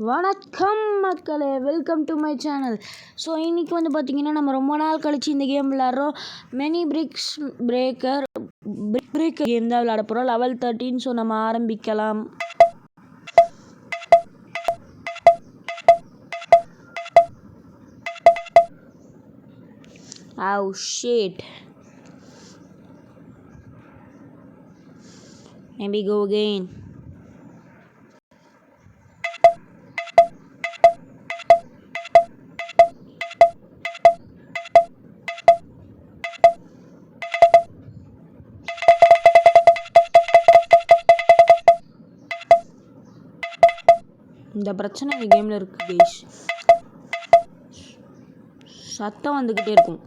வணக்கம் மக்களே, welcome to my channel. So இன்றைக்கி வந்து பார்த்திங்கன்னா நம்ம ரொம்ப நாள் கழித்து இந்த கேம் விளாட்றோம். மெனி பிரிக்ஸ் பிரேக்கர் கேம் தான் விளாட போகிறோம். லெவல் 13. ஸோ நம்ம ஆரம்பிக்கலாம். Oh shit. Maybe go again. இந்த பிரச்சனை இந்த கேமில் இருக்குது கைஸ். சத்தம் வந்துக்கிட்டே இருக்கும்.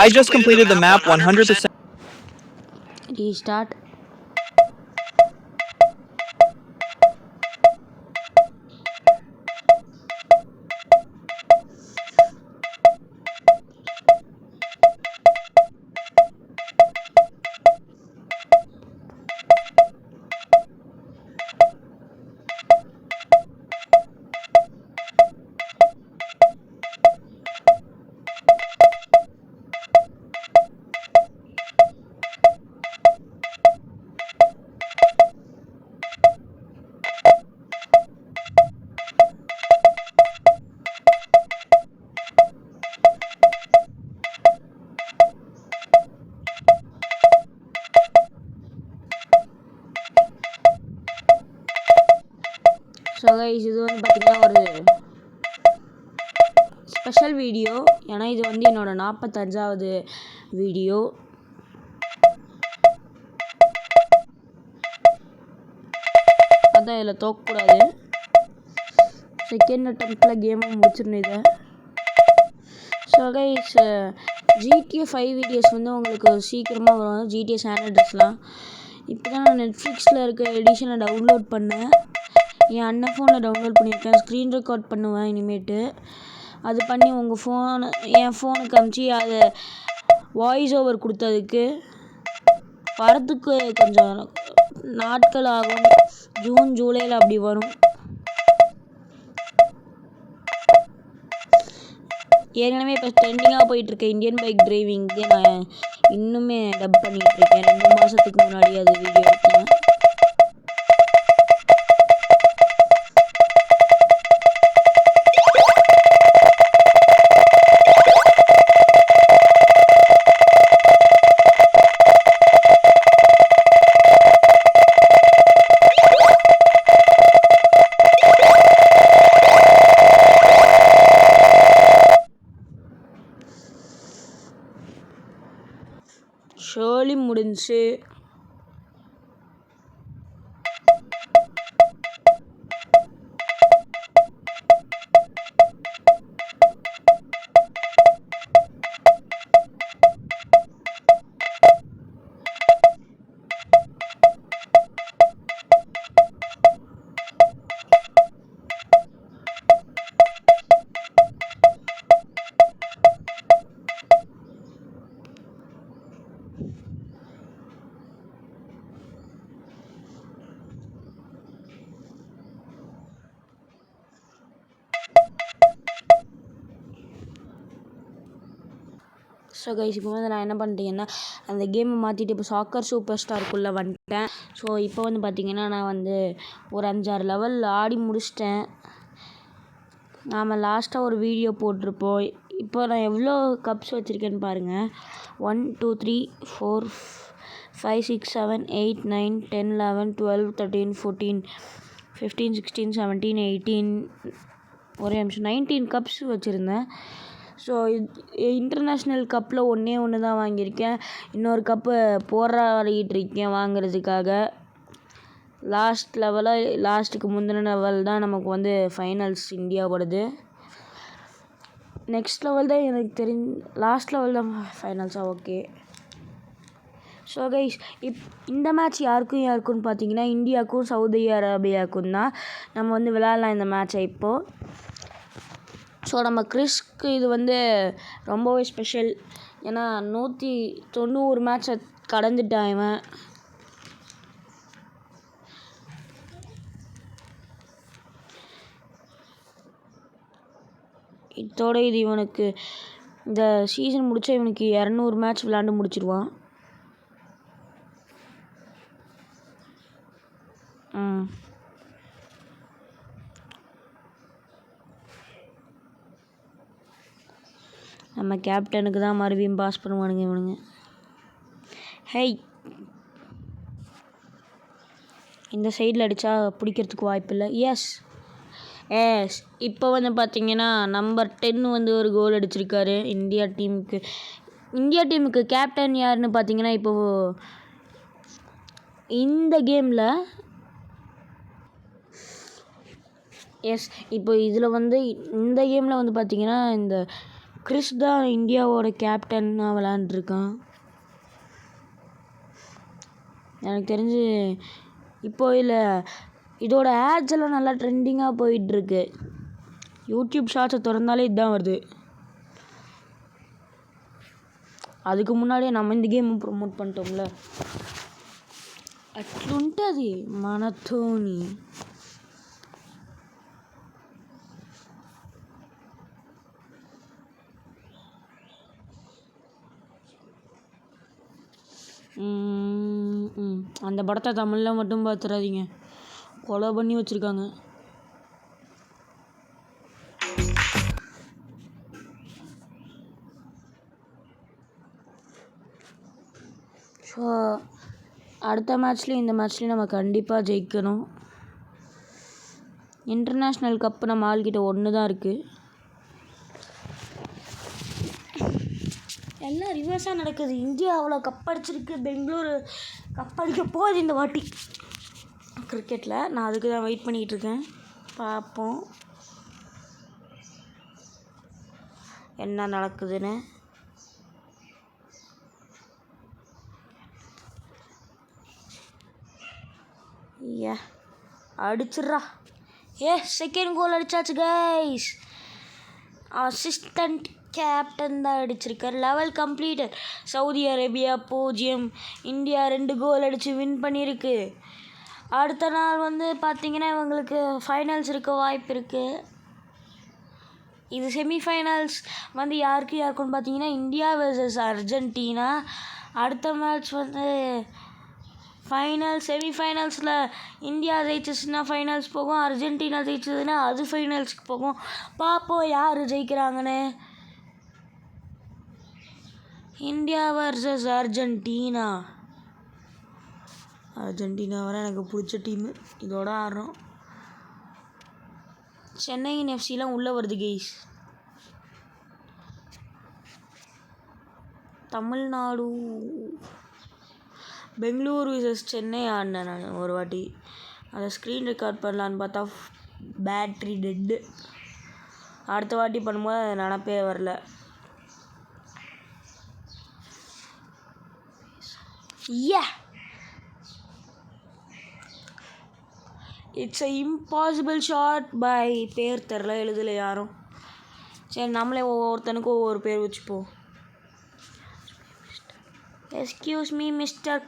I just completed the map 100%. Restart. So guys, இது வந்து பார்த்திங்கன்னா ஒரு ஸ்பெஷல் வீடியோ. ஏன்னா இது வந்து என்னோடய 45வது வீடியோ. அதான் இதில் தோக்கக்கூடாது. செகண்ட் அட்டம்ப்டில் கேமை முடிச்சிடணும் இதை. ஸோ கைஸ், GTA 5 வீடியோஸ் வந்து உங்களுக்கு சீக்கிரமாக வரும். GTA San Andreasலாம் இப்போ தான் நான் நெட்ஃப்ளிக்ஸில் இருக்க எடிஷனை டவுன்லோட் பண்ணேன். என் அண்ணன் ஃபோனில் டவுன்லோட் பண்ணியிருக்கேன். ஸ்க்ரீன் ரெக்கார்ட் பண்ணுவேன் இனிமேட்டு. அது பண்ணி உங்கள் ஃபோனு என் ஃபோனுக்கு அமுச்சு அதை வாய்ஸ் ஓவர் கொடுத்ததுக்கு வரத்துக்கு கொஞ்சம் நாட்கள் ஆகும். ஜூன் ஜூலையில் அப்படி வரும். ஏற்கனவே இப்போ ட்ரெண்டிங்காக போயிட்டுருக்கேன் இந்தியன் பைக் டிரைவிங். நான் இன்னுமே டப் பண்ணிகிட்ருக்கேன். 2 மாதத்துக்கு முன்னாடி அது வீடியோ எடுத்தேன். ஷோலி முடிஞ்சு. ஸோ கைஸ், இப்போ வந்து நான் என்ன பண்ணிட்டேன்னா அந்த கேமை மாற்றிட்டு இப்போ சாக்கர் சூப்பர் ஸ்டாருக்குள்ளே வந்துட்டேன். ஸோ இப்போ வந்து பார்த்திங்கன்னா நான் வந்து ஒரு 5-6 லெவல் ஆடி முடிச்சிட்டேன். நாம் லாஸ்ட்டாக ஒரு வீடியோ போட்டிருப்போம். இப்போ நான் எவ்வளோ கப்ஸ் வச்சுருக்கேன்னு பாருங்கள். 1 2 3 4 5 6 7 8 9 10 11 12 13 14 15 16 17 18 ஒரே நிமிஷம் 19 கப்ஸ் வச்சுருந்தேன். ஸோ இன்டர்நேஷ்னல் கப்பில் ஒன்று தான் வாங்கியிருக்கேன். இன்னொரு கப்பு போராடிட்டு இருக்கேன் வாங்குறதுக்காக. லாஸ்ட்டுக்கு முந்தின லெவல் தான் நமக்கு வந்து ஃபைனல்ஸ் இந்தியாவோடது. நெக்ஸ்ட் லெவல் தான் எனக்கு லாஸ்ட் லெவல் தான் ஃபைனல்ஸாக. ஓகே. ஸோ கைஸ் இந்த மேட்ச் யாருக்குன்னு பார்த்தீங்கன்னா இந்தியாவுக்கும் சவுதி அரேபியாவுக்கும் தான் நம்ம வந்து விளையாடலாம் இந்த மேட்சை இப்போது. ஸோ நம்ம கிறிஸ்க்கு இது வந்து ரொம்பவே ஸ்பெஷல். ஏன்னா 190 மேட்சை கடந்துட்டான் இவன். இதோட இது இவனுக்கு இந்த சீசன் முடித்தா இவனுக்கு 200 மேட்ச் விளையாண்டு முடிச்சிடுவான். நம்ம கேப்டனுக்கு தான் மறுபடியும் பாஸ் பண்ணுவானுங்க இவனுங்க. ஹேய், இந்த சைடில் அடித்தா பிடிக்கிறதுக்கு வாய்ப்பில்லை. எஸ் இப்போ வந்து பார்த்தீங்கன்னா நம்பர் 10 வந்து ஒரு கோல் அடிச்சிருக்காரு இந்தியா டீமுக்கு. கேப்டன் யாருன்னு பார்த்தீங்கன்னா இப்போது இந்த கேமில் இப்போ இதில் வந்து இந்த கேமில் வந்து பார்த்தீங்கன்னா இந்த கிறிஸ் தான் இந்தியாவோட கேப்டன்னாக விளாண்டுருக்கான். எனக்கு தெரிஞ்சு இப்போ இதோட ஆட்ஸ் எல்லாம் நல்லா ட்ரெண்டிங்காக போயிட்டுருக்கு. யூடியூப் ஷார்ட்ஸை திறந்தாலே இதுதான் வருது. அதுக்கு முன்னாடியே நம்ம இந்த கேமை ப்ரொமோட் பண்ணிட்டோம்ல. అట్లుంటుంది మనతోని. அந்த படத்தை தமிழில் மட்டும் பார்த்துடாதீங்க, கொலை பண்ணி வச்சுருக்காங்க. ஸோ அடுத்த மேட்ச்லேயும் இந்த மேட்ச்லேயும் நம்ம கண்டிப்பாக ஜெயிக்கணும். இன்டர்நேஷ்னல் கப்பு நம்ம ஆள்கிட்ட 1 தான் இருக்குது. எல்லாம் ரிவர்ஸாக நடக்குது. இந்தியா அவ்வளோ கப் அடிச்சிருக்கு, பெங்களூரு கப் அடிக்க போகுது இந்த வாட்டி கிரிக்கெட்டில். நான் அதுக்கு தான் வெயிட் பண்ணிகிட்ருக்கேன். பார்ப்போம் என்ன நடக்குதுன்னு. அடிச்சிட்றா. செகண்ட் கோல் அடிச்சாச்சு கைஸ். அசிஸ்டண்ட் கேப்டன் தான் அடிச்சிருக்கார். Level completed. Saudi Arabia 0, India 2 goal அடித்து வின் பண்ணியிருக்கு. அடுத்த நாள் வந்து பார்த்திங்கன்னா இவங்களுக்கு ஃபைனல்ஸ் இருக்க வாய்ப்பு இருக்குது. இது செமிஃபைனல்ஸ் வந்து யாருக்குன்னு பார்த்தீங்கன்னா இந்தியா வெர்சஸ் அர்ஜென்டினா. அடுத்த மேட்ச் வந்து செமிஃபைனல்ஸில் இந்தியா ஜெயிச்சிச்சுன்னா ஃபைனல்ஸ் போகும், அர்ஜென்டினா ஜெயிச்சதுன்னா அது ஃபைனல்ஸுக்கு போகும். பார்ப்போம் யார் ஜெயிக்கிறாங்கன்னு. இந்தியா வர்சஸ் அர்ஜென்டினா வர எனக்கு பிடிச்ச டீமு. இதோட ஆடுறோம். சென்னையின் எஃப்சிலாம் உள்ளே வருது கெய்ஸ். தமிழ்நாடு பெங்களூர் விசஸ் சென்னை ஆடினேன் நான் ஒரு வாட்டி. அதை ஸ்க்ரீன் ரெக்கார்ட் பண்ணலான்னு பார்த்தா பேட்ரி டெட்டு. அடுத்த வாட்டி பண்ணும்போது அது நினப்பே வரல. It's a impossible shot by far தெரில, எழுதலை யாரும். சரி, நம்மளே ஒவ்வொருத்தனுக்கும் ஒவ்வொரு பேர் வச்சுப்போம். எஸ்கியூஸ் மீ மிஸ்டர்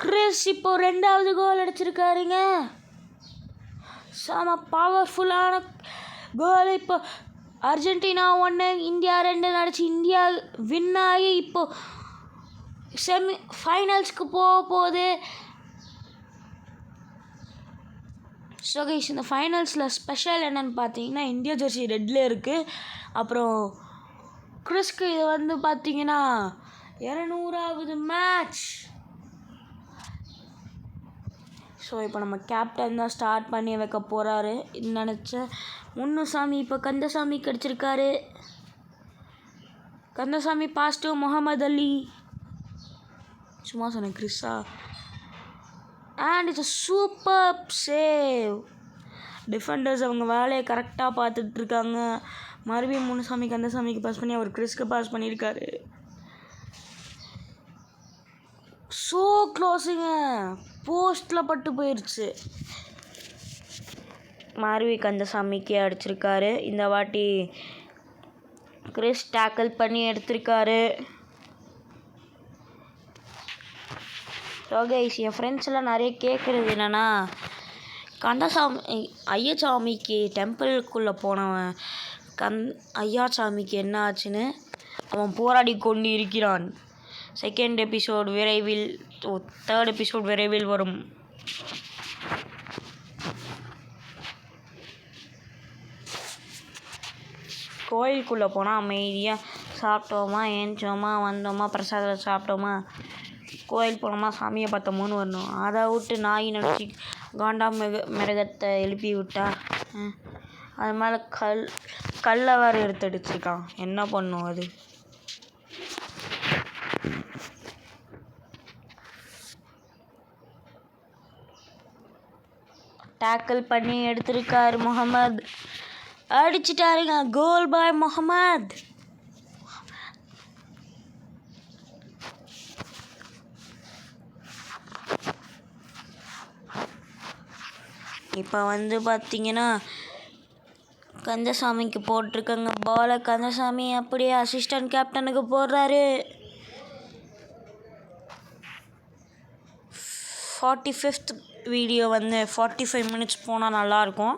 கிறிஸ் இப்போ 2வது கோல் அடிச்சிருக்காருங்க. செம பவர்ஃபுல்லான கோல். இப்போ அர்ஜென்டினா 1, இந்தியா 2 அடிச்சு இந்தியா வின் ஆகி இப்போது செமி ஃபைனல்ஸ்க்கு போகுது. ஸோ கைஸ், இந்த ஃபைனல்ஸில் ஸ்பெஷல் என்னென்னு பார்த்தீங்கன்னா இந்தியா ஜெர்சி ரெட்டில் இருக்குது. அப்புறம் கிறிஸ்க்கு இது வந்து பார்த்தீங்கன்னா 200வது மேட்ச். ஸோ இப்போ நம்ம கேப்டன் தான் ஸ்டார்ட் பண்ணி வைக்க போகிறாரு. நினச்ச முன்னுசாமி இப்போ கந்தசாமி கிடச்சிருக்காரு. Kandasamy pass to Muhammad Ali. சும்மா சொன்னேன் கிறிஸா. And it's a super save. Defenders அவங்க வேலையை கரெக்டாக பார்த்துட்ருக்காங்க. மறுபடியும் முனுசாமி கந்தசாமிக்கு பாஸ் பண்ணி அவர் கிறிஸ்க்கு பாஸ் பண்ணியிருக்காரு. ஸோ க்ளோஸுங்க, போஸ்டில் பட்டு போயிடுச்சு. மறுபடி கந்தசாமிக்கு அடிச்சிருக்காரு. இந்த வாட்டி கிறிஸ் டேக்கிள் பண்ணி எடுத்திருக்காரு. ஸோ கைஸ், என் ஃப்ரெண்ட்ஸ் எல்லாம் நிறைய கேட்குறது என்னென்னா, கந்தசாமி ஐயாசாமிக்கு டெம்பிளுக்குள்ளே போனவன் ஐயாசாமிக்கு என்ன ஆச்சுன்னு அவன் போராடி கொண்டு இருக்கிறான். செகண்ட் எபிசோட் விரைவில், தேர்ட் எபிசோட் விரைவில் வரும். கோயிலுக்குள்ளே போனால் அமைதியாக சாப்பிட்டோமா, ஏஞ்சோமா, வந்தோமா, பிரசாதத்தை சாப்பிட்டோமா, கோயில் போனோமா, சாமியை பார்த்தோமோன்னு வரணும். அதை விட்டு நாய் நினச்சி காண்டா மிருகத்தை எழுப்பி விட்டா அது மேலே கல்லை வேறு எடுத்துடுச்சிருக்கான். என்ன பண்ணும் அது? டேக்கிள் பண்ணி எடுத்திருக்காரு முகமது. அடிச்சிட்டாருங்க. கோல் பாய் முகமது. இப்போ பார்த்தீங்கன்னா கந்தசாமிக்கு போட்டிருக்காங்க பாலை. கந்தசாமி அப்படியே அசிஸ்டன்ட் கேப்டனுக்கு போடுறாரு. 45th வீடியோ 45 மினிட்ஸ் போனால் நல்லாயிருக்கும்.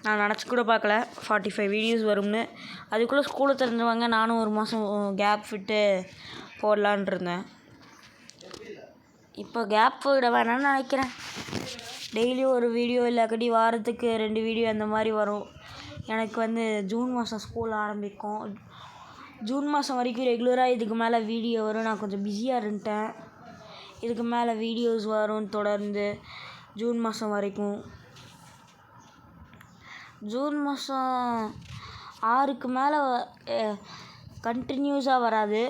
நான் நினச்சி கூட பார்க்கல 45 வீடியோஸ் வரும்னு. அதுக்குள்ளே ஸ்கூலை திறந்துருவாங்க. நானும் ஒரு மாதம் கேப் விட்டு போடலான் இருந்தேன். இப்போ கேப் விட வேணான்னு நினைக்கிறேன். டெய்லியும் ஒரு வீடியோ இல்லாக்கட்டி வாரத்துக்கு 2 வீடியோ அந்த மாதிரி வரும். எனக்கு ஜூன் மாதம் ஸ்கூல் ஆரம்பிக்கும். ஜூன் மாதம் வரைக்கும் ரெகுலராக இதுக்கு மேலே வீடியோ வரும். நான் கொஞ்சம் பிஸியாக இருந்துட்டேன். இதுக்கு மேலே வீடியோஸ் வரும் தொடர்ந்து ஜூன் மாதம் வரைக்கும். ஜூன் மாதம் 6க்கு மேலே கண்டினியூஸாக வராது.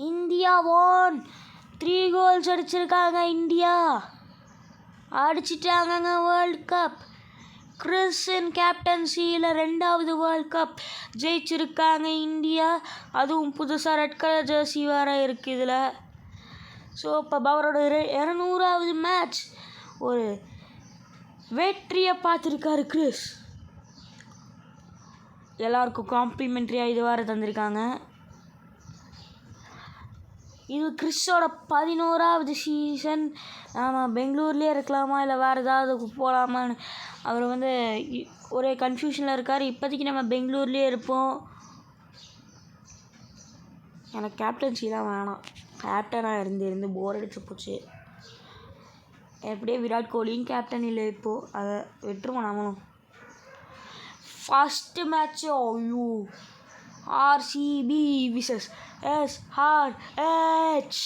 இந்தியா 3 கோல்ஸ் அடிச்சிருக்காங்க. இந்தியா அடிச்சிட்டாங்க வேர்ல்ட் கப். கிறிஸின் கேப்டன்சியில் 2வது வேர்ல்ட் கப் ஜெயிச்சிருக்காங்க இந்தியா. அதுவும் புதுசாக ரெட் கலர் ஜெர்சி வேறு இருக்குது இதில். ஸோ இப்போ அவரோட 200வது மேட்ச் ஒரு வெற்றியை பார்த்துருக்காரு கிறிஸ். எல்லாருக்கும் காம்ப்ளிமெண்ட்ரியாக இது வேறு தந்திருக்காங்க. இது கிறிஸோட 11வது சீசன். நாம் பெங்களூர்லேயே இருக்கலாமா இல்லை வேறு ஏதாவது போகலாமான்னு அவர் ஒரே கன்ஃபியூஷனில் இருக்கார். இப்போதைக்கு நம்ம பெங்களூர்லேயே இருப்போம். எனக்கு கேப்டன்சிலாம் வேணாம். கேப்டனாக இருந்து போர் அடிச்சு போச்சு. எப்படியே விராட் கோலியும் கேப்டன் இல்லை இப்போது. அதை விட்டுருவோம் நாமளும். ஃபஸ்ட்டு மேட்ச்சு ஐயோ RCB vs SRH.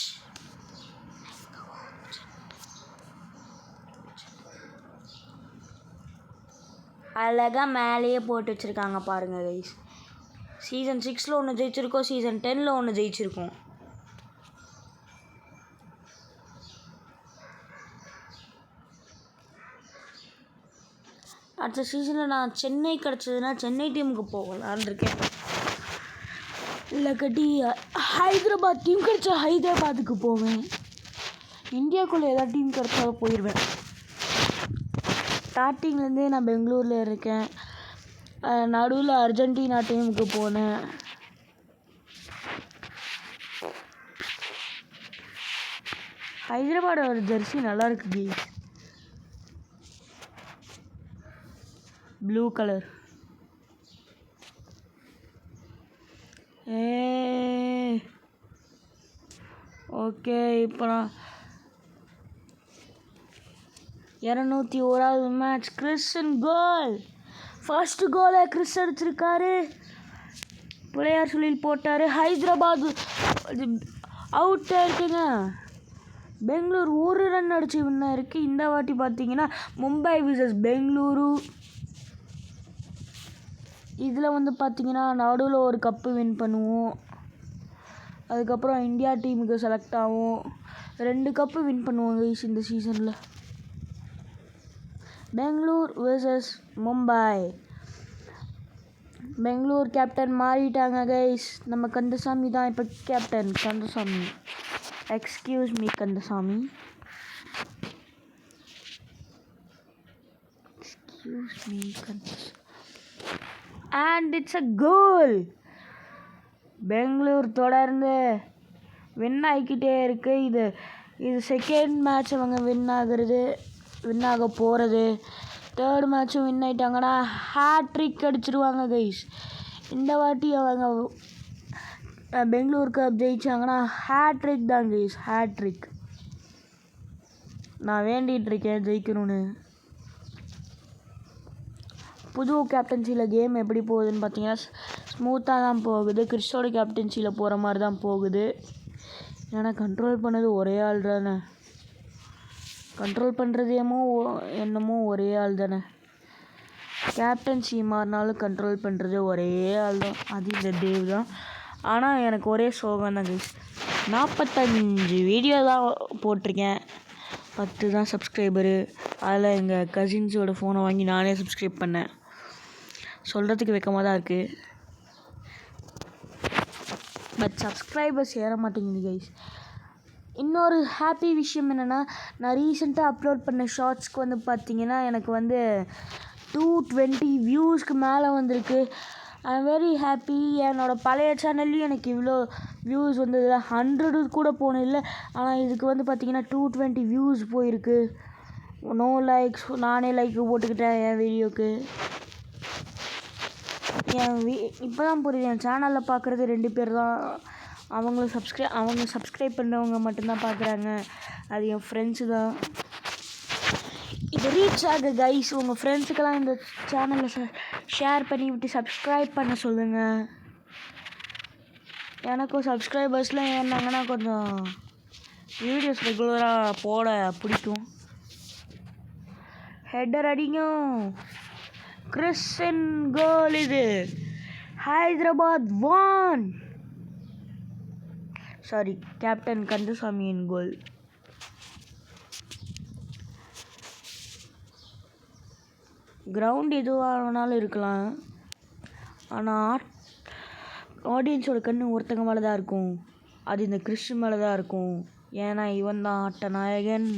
அழகாக மேலேயே போட்டு வச்சுருக்காங்க பாருங்கள் கைஸ். சீசன் 6ல் ஒன்று ஜெயிச்சிருக்கோம், சீசன் 10ல் ஒன்று ஜெயிச்சிருக்கோம். அடுத்த சீசனில் நான் சென்னை கிடச்சதுன்னா சென்னை டீமுக்கு போகலான்னு இருக்கேன். இல்லைக்கட்டி ஹைதராபாத் டீம் கிடச்சா ஹைதராபாத்துக்கு போவேன். இந்தியாவுக்குள்ளே ஏதாவது டீம் கிடச்சா போயிடுவேன். ஸ்டார்டிங்லேருந்தே நான் பெங்களூரில் இருக்கேன். நடுவில் அர்ஜென்டினா டீமுக்கு போனேன். ஹைதராபாடோட ஜெர்சி நல்லா இருக்கு கீஸ். Blue colour. ஓகே, இப்போ நான் 201வது மேட்ச். கிறிஸ்டன் கோல். ஃபர்ஸ்ட் கோலை கிறிஸ் அடிச்சிருக்காரு. பிளேயர் சுழில் போட்டார். ஹைதராபாத் அவுட்டாக இருக்குங்க. பெங்களூர் ஒரு ரன் அடிச்சு வின் ஆயிருக்கு. இந்த வாட்டி பார்த்தீங்கன்னா மும்பை விசஸ் பெங்களூரு. இதில் வந்து பார்த்தீங்கன்னா நடுவில் ஒரு கப்பு வின் பண்ணுவோம். அதுக்கப்புறம் இந்தியா டீமுக்கு செலக்ட் ஆகும். 2 கப்பு வின் பண்ணுவோம் கைஸ் இந்த சீசனில். பெங்களூர் விசஸ் மும்பை. பெங்களூர் கேப்டன் மாறிட்டாங்க கைஸ். நம்ம கந்தசாமி தான் இப்போ captain. Kandasamy, excuse me Kandasamy, excuse me Kandasamy. And it's a goal. Bangalore தொடர்ந்து வின் ஆகிக்கிட்டே இருக்கு. இது செகண்ட் மேட்ச் அவங்க வின் ஆக போகிறது. தேர்ட் மேட்சும் வின் ஆகிட்டாங்கன்னா ஹேட்ரிக் அடிச்சிருவாங்க கைஸ். இந்த வாட்டி அவங்க பெங்களூர் கப் ஜெயிச்சாங்கன்னா ஹேட்ரிக் தான் கைஸ், ஹேட்ரிக். நான் வேண்டிகிட்டு இருக்கேன் ஜெயிக்கணும்னு. புது கேப்டன்சியில் கேம் எப்படி போகுதுன்னு பார்த்தீங்கன்னா ஸ்மூத்தாக தான் போகுது. கிறிஸோட கேப்டன்சியில் போகிற மாதிரி தான் போகுது. ஏன்னா கண்ட்ரோல் பண்ணது ஒரே ஆள் தானே. கண்ட்ரோல் பண்ணுறது என்னமோ ஒரே ஆள் தானே. கேப்டன்சி மாறினாலும் கண்ட்ரோல் பண்ணுறது ஒரே ஆள் தான், அது இந்த தேவ் தான். ஆனால் எனக்கு ஒரே சோகம் தான் கைஸ். 45 வீடியோ தான் போட்டிருக்கேன், 10 தான் சப்ஸ்கிரைபரு. அதில் எங்கள் கசின்ஸோட ஃபோனை வாங்கி நானே சப்ஸ்கிரைப் பண்ணேன். சொல்கிறதுக்கு வெக்கமாக தான் இருக்குது. பட் சப்ஸ்கிரைபர்ஸ் ஏற மாட்டேங்குது கைஸ். இன்னொரு ஹாப்பி விஷயம் என்னென்னா, நான் ரீசெண்டாக அப்லோட் பண்ண ஷார்ட்ஸ்க்கு வந்து பார்த்தீங்கன்னா எனக்கு வந்து 220 வியூஸ்க்கு மேலே வந்திருக்கு. I am very happy. என்னோடய பழைய சேனல்லையும் எனக்கு இவ்வளோ வியூஸ் வந்ததில்லை, 100 கூட போனதில்லை. ஆனால் இதுக்கு வந்து பார்த்தீங்கன்னா 220 வியூஸ் போயிருக்கு. நோ லைக்ஸ், நானே லைக் போட்டுக்கிட்டேன் என் வீடியோக்கு. இப்போ தான் புரியுது, என் சேனலில் பார்க்குறது 2 பேர் தான். அவங்க சப்ஸ்கிரைப் பண்ணுறவங்க மட்டும்தான் பார்க்குறாங்க. அது என் ஃப்ரெண்ட்ஸு தான். இது ரீச் ஆக கைஸ், உங்கள் ஃப்ரெண்ட்ஸுக்கெல்லாம் இந்த சேனலில் ஷேர் பண்ணி விட்டு சப்ஸ்கிரைப் பண்ண சொல்லுங்கள். எனக்கும் சப்ஸ்கிரைபர்ஸ்லாம் ஏறினாங்கன்னா கொஞ்சம் வீடியோஸ் ரெகுலராக போட பிடிக்கும். ஹெட்டர் அடிக்கும். கிறிஸ்டன் கோல். இது ஹைதராபாத் 1. சாரி, கேப்டன் கந்தசாமியின் கோல். கிரவுண்ட் எதுவாக வேணாலும் இருக்கலாம், ஆனால் ஆடியன்ஸோட கண்ணு ஒருத்தங்க மேலே தான் இருக்கும். அது இந்த கிறிஸ் மேலே தான் இருக்கும். ஏன்னா இவன் தான் ஆட்ட நாயகன்.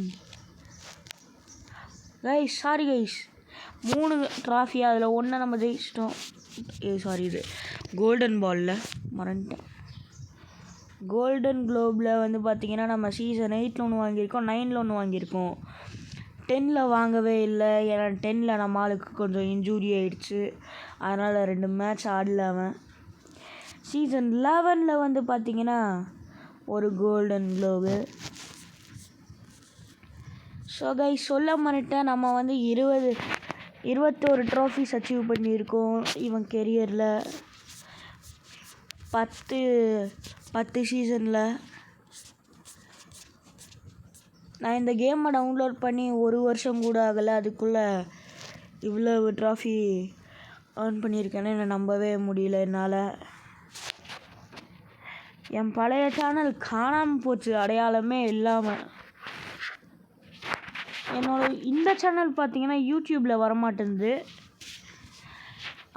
கைஸ் சாரி கைஸ், 3 ட்ராஃபி, அதில் 1 நம்ம ஜெயிச்சிட்டோம். சாரி, இது கோல்டன் பாலில் மறந்துட்டேன். கோல்டன் குளோபில் வந்து பார்த்திங்கன்னா நம்ம சீசன் 8ல் 1 வாங்கியிருக்கோம், 9ல் 1 வாங்கியிருக்கோம். 10ல் வாங்கவே இல்லை. ஏன்னா 10ல் நம்ம ஆளுக்கு கொஞ்சம் இன்ஜூரி ஆகிடுச்சு. அதனால் 2 மேட்ச் ஆடலாமல். சீசன் 11ல் வந்து பார்த்திங்கன்னா ஒரு கோல்டன் குளோபு. ஸோ கைஸ், சொல்ல மறந்துட்டேன், நம்ம வந்து 21 ட்ராஃபிஸ் அச்சீவ் பண்ணியிருக்கோம் இவன் கெரியரில். 10 சீசனில். நான் இந்த கேமை டவுன்லோட் பண்ணி 1 வருஷம் கூட ஆகலை, அதுக்குள்ளே இவ்வளோ ட்ராஃபி ஏர்ன் பண்ணியிருக்கேன்னு என்னை நம்பவே முடியல என்னால். என் பழைய சேனல் காணாமல் போச்சு, அடையாளமே இல்லாமல். இந்த சேனல் பார்த்தீங்கன்னா யூடியூப்பில் வரமாட்டேங்குது.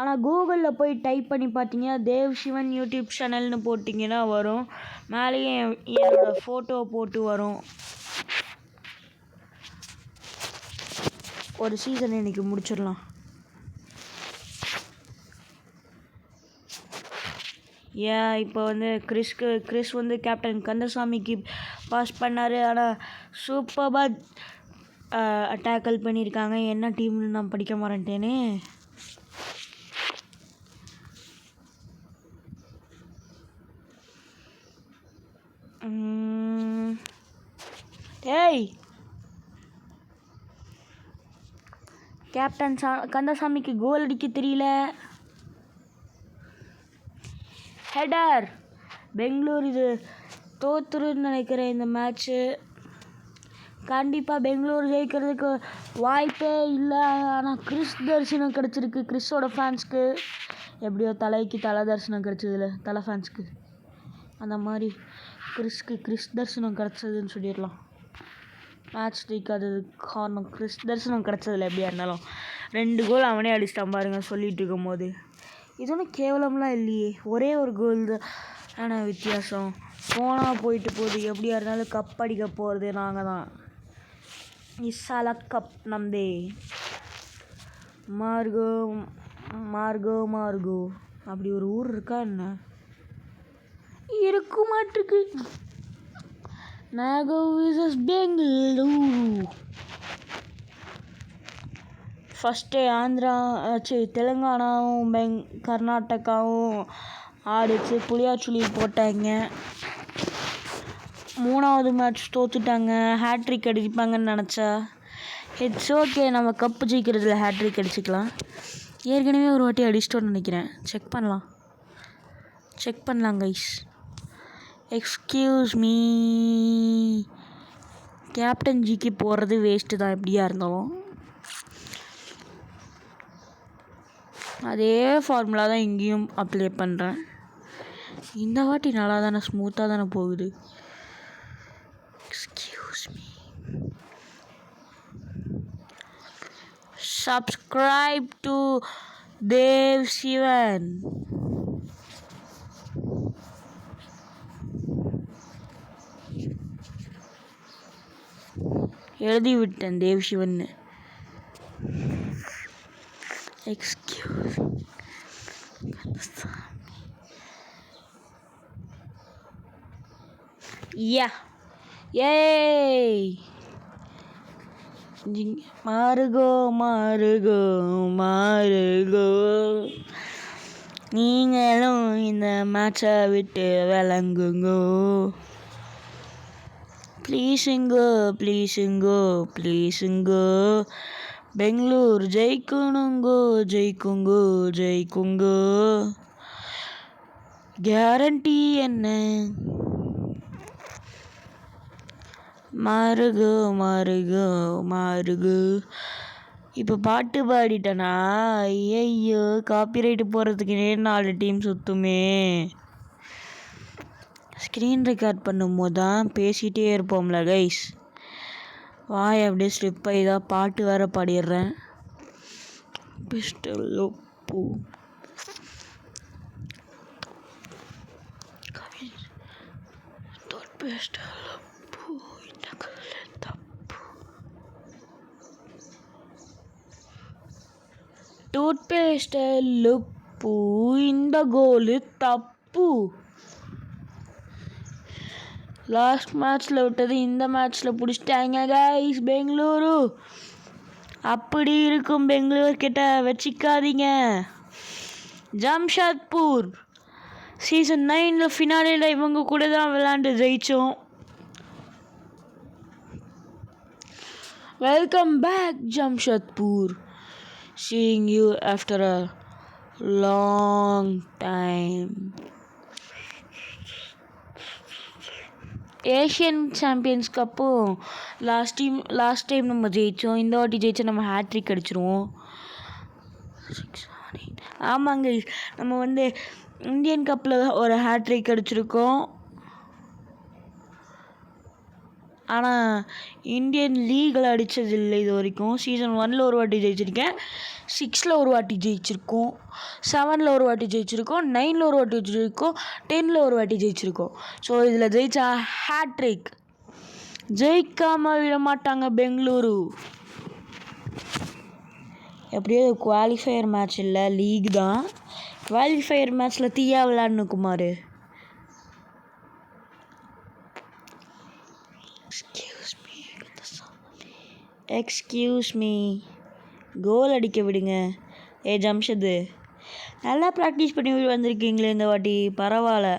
ஆனால் கூகுளில் போய் டைப் பண்ணி பார்த்தீங்கன்னா தேவ் சிவன் யூடியூப் சேனல்னு போட்டிங்கன்னா வரும். மேலேயே என்னோடய ஃபோட்டோ போட்டு வரும். ஒரு சீசன் இன்றைக்கி முடிச்சிடலாம். இப்போ வந்து கிறிஸ் வந்து கேப்டன் கந்தசாமிக்கு பாஸ் பண்ணார். ஆனால் சூப்பராக டேக்கிள் பண்ணியிருக்காங்க. என்ன டீம்னு நான் படிக்க மாட்டேனே. ஏய், கேப்டன் கந்தசாமிக்கு கோல் அடிக்க தெரியல. ஹெடர். பெங்களூர் இது தோத்துருன்னு நினைக்கிறேன் இந்த மேட்ச்சு. கண்டிப்பாக பெங்களூர் ஜெயிக்கிறதுக்கு வாய்ப்பே இல்லை. ஆனால் கிறிஸ் தரிசனம் கிடச்சிருக்கு கிறிஸோட ஃபேன்ஸ்க்கு. எப்படியோ தலைக்கு தலை தரிசனம் கிடச்சதில்ல தலை ஃபேன்ஸ்க்கு, அந்த மாதிரி கிறிஸ் தரிசனம் கிடச்சதுன்னு சொல்லிடலாம். மேட்ச் ஜெயிக்காததுக்கு காரணம் கிறிஸ் தரிசனம் கிடச்சதில்ல. எப்படியா இருந்தாலும் 2 கோல் அவனே அடிச்சிட்டான் பாருங்க சொல்லிட்டு இருக்கும் போது. இது ஒன்றும் கேவலம்லாம் இல்லையே, ஒரே ஒரு கோல் தான் ஆனால் வித்தியாசம். போனால் போயிட்டு போகுது. எப்படியா இருந்தாலும் கப் அடிக்க போகிறது நாங்கள் தான். இசால கப் நம்தே. மார்கோ மார்கோ மார்கோ அப்படி ஒரு ஊர் இருக்கா என்ன? இருக்க மாட்டிருக்கு. நாகோ விசஸ் பெங்களூரு. ஃபஸ்ட்டு ஆந்திரா தெலுங்கானாவும் கர்நாடகாவும் ஆடிச்சு, புளியாச்சுளி போட்டாங்க. 3வது மேட்ச் தோற்றுட்டாங்க. ஹேட்ரிக் அடிப்பாங்கன்னு நினச்சா இட்ஸ் ஓகே, நம்ம கப்பு ஜெயிக்கிறதுல ஹேட்ரிக் அடிச்சுக்கலாம். ஏற்கனவே ஒரு வாட்டி அடிச்சிட்டோன்னு நினைக்கிறேன். செக் பண்ணலாம் கைஸ். Excuse me. கேப்டன் ஜிக்கு போகிறது வேஸ்ட்டு தான் எப்படியா இருந்தாலும். அதே ஃபார்முலா தான் இங்கேயும் அப்ளை பண்ணுறேன். இந்த வாட்டி நல்லா தானே ஸ்மூத்தாக தானே போகுது. Excuse me. Subscribe to Dev Sivan. எழுதி விட்டேன் தேவ் சிவன். எக்ஸ்கியூஸ் யா ஏய் மாறுகோ மாறுகோ மாறுகோ. நீங்களும் இந்த மேட்சை விட்டு விளங்குங்கோ. ப்ளீஸுங்கோ ப்ளீஸுங்கோ ப்ளீஸுங்கோ. பெங்களூர் ஜெயிக்கணுங்கோ ஜெயிக்குங்கோ ஜெயிக்குங்கோ. கேரண்டி என்ன? மாறுகோ மாறுகோ மாறுகோ. இப்போ பாட்டு பாடிட்டேனா? ஐயோ, காப்பிரைட்டு போகிறதுக்குனே 4 டீம் சுற்றுமே. ஸ்க்ரீன் ரெக்கார்ட் பண்ணும்போது தான் பேசிகிட்டே இருப்போம்ல கைஸ். வாய் அப்படியே ஸ்லிப் ஆகி தான் பாட்டு வேறு பாடிடுறேன். பிஸ்டல் பூ டூத்பேஸ்டில் உப்பு, இந்த கோலு தப்பு. லாஸ்ட் மேட்ச்சில் விட்டது இந்த மேட்ச்சில் பிடிச்சிட்டாங்க கைஸ் பெங்களூரு. அப்படி இருக்கும் பெங்களூர் கிட்ட வச்சிக்காதீங்க. ஜம்ஷெட்பூர் சீசன் 9 ஃபினாலில் இவங்க கூட தான் விளையாண்டு ஜெயித்தோம். Welcome back Jamshedpur. Seeing you after a long time. Asian champions கப்பும் லாஸ்ட் டைம் நம்ம ஜெயித்தோம். இந்த வாட்டி ஜெயிச்சா நம்ம ஹேட்ரிக் அடிச்சிருவோம். ஆமாங்க, நம்ம இந்தியன் கப்பில் ஒரு ஹேட்ரிக் அடிச்சிருக்கோம். ஆனால் இந்தியன் லீகில் அடித்ததில்லை இது வரைக்கும். சீசன் 1 ஒரு வாட்டி ஜெயிச்சிருக்கேன், 6 ஒரு வாட்டி ஜெயிச்சிருக்கோம், 7 ஒரு வாட்டி ஜெயிச்சிருக்கோம், 9 ஒரு வாட்டி ஜெயிச்சிருக்கோம், 10 ஒரு வாட்டி ஜெயிச்சிருக்கோம். ஸோ இதில் ஜெயிச்சா ஹேட்ரிக். ஜெயிக்காமல் விட மாட்டாங்க பெங்களூரு. எப்படியோ குவாலிஃபையர் மேட்ச் இல்லை, லீக் தான். குவாலிஃபையர் மேட்ச்சில் தீயா விளையாடணும் குமார். Excuse me. கோல் அடிக்க விடுங்க. ஜம்ஷது நல்லா ப்ராக்டிஸ் பண்ணி வந்திருக்கீங்களே இந்த வாட்டி, பரவாயில்ல.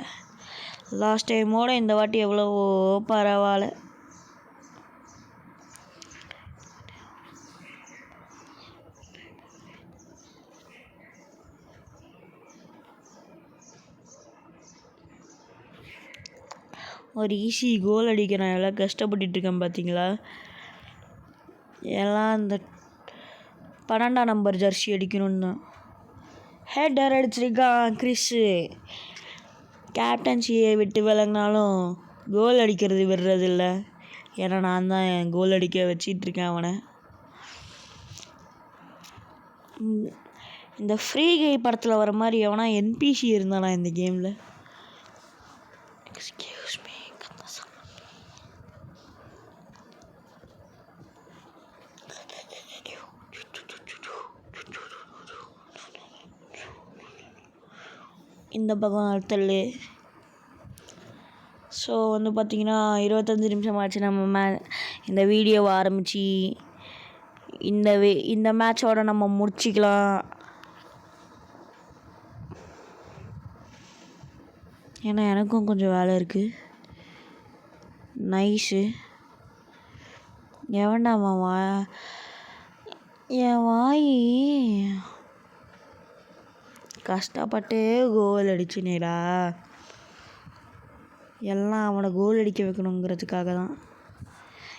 லாஸ்ட் டைமோட இந்த வாட்டி எவ்வளவோ பரவாயில்ல. ஒரு ஈஸி கோல் அடிக்க நான் எல்லாம் கஷ்டப்பட்டுருக்கேன் பார்த்தீங்களா? எல்லாம் இந்த 12ஆம் நம்பர் ஜெர்சி அடிக்கணும்னு தான். Header அடிச்சிருக்கான் Chris. கேப்டன்சியை விட்டு விலகினாலும் கோல் அடிக்கிறது விடுறதில்ல. ஏன்னா நான் தான் கோல் அடிக்க வச்சிட்ருக்கேன் அவனை. இந்த ஃப்ரீ கை படத்தில் வர மாதிரி எவனா என்பிசி இருந்தானா இந்த கேமில்? Excuse me. இந்த பக்கம் தள்ளு. ஸோ வந்து பார்த்திங்கன்னா 25 நிமிஷம் ஆச்சு நம்ம இந்த வீடியோவை ஆரம்பித்து இந்த மேட்சோட நம்ம முடிச்சிக்கலாம். ஏன்னா எனக்கும் கொஞ்சம் வேலை இருக்குது. நைஸு. எவன்டாமா என் வாய் கஷ்டப்பட்டு கோல் அடிச்சுனேடா. எல்லாம் அவனை கோல் அடிக்க வைக்கணுங்கிறதுக்காக தான்.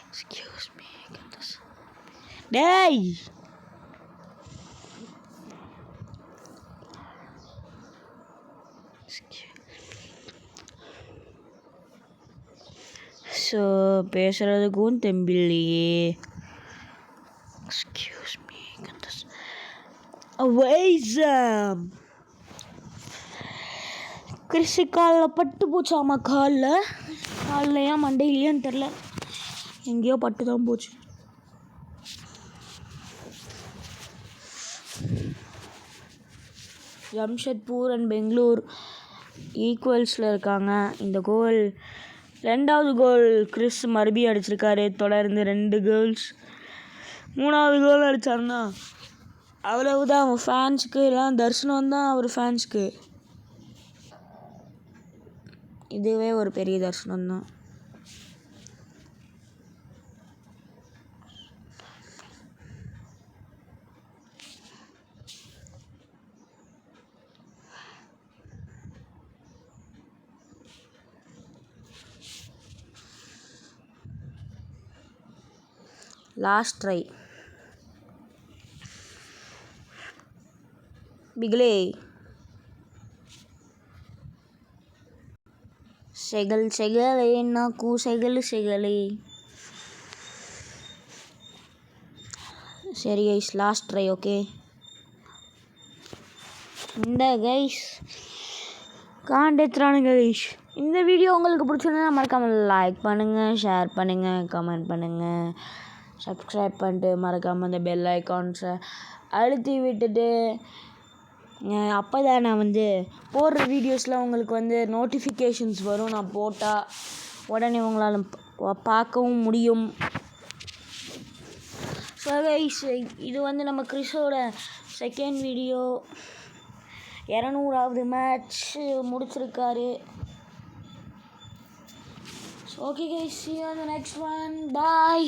Excuse me. டேய் ஸோ பேசுகிறதுக்கும் தெம்பில்லையே. Excuse me. வைசம் கிறிஸு காலில் பட்டு போச்சாமா. காலில் மண்டையிலையான்னு தெரில, எங்கேயோ பட்டு தான் போச்சு. ஜம்ஷெட்பூர் அண்ட் பெங்களூர் ஈக்குவல்ஸில் இருக்காங்க. இந்த கோல் 2வது கோல் கிறிஸ் மறுபடியும் அடிச்சிருக்காரு. தொடர்ந்து 2 கோல்ஸ். 3வது கோல் அடித்தாருன்னா அவ்வளவுதான். அவன் ஃபேன்ஸுக்கு எல்லாம் தரிசனம் தான். அவர் ஃபேன்ஸுக்கு இதுவே ஒரு பெரிய தரிசனம் தான். Last try. பிக்லே செகலே నాకు செகலே. சரி கைஸ், லாஸ்ட் ட்ரை. ஓகே இந்த கைஸ் காண்டேத்துறானுங்க கைஸ். இந்த வீடியோ உங்களுக்கு பிடிச்சிருந்தா மறக்காமல் லைக் பண்ணுங்கள், ஷேர் பண்ணுங்கள், கமெண்ட் பண்ணுங்கள், சப்ஸ்கிரைப் பண்ணிட்டு மறக்காமல் அந்த பெல் ஐக்கான்ஸை அழுத்தி விட்டுட்டு அப்போ தான் நான் வந்து போடுற வீடியோஸில் உங்களுக்கு வந்து நோட்டிஃபிகேஷன்ஸ் வரும். நான் போட்டால் உடனே உங்களால் பார்க்கவும் முடியும். ஸோ கைஸ், இது வந்து நம்ம கிறிஸோட செகண்ட் வீடியோ. 200வது மேட்ச் முடிச்சிருக்காரு. Okay guys, see you on the next one. Bye.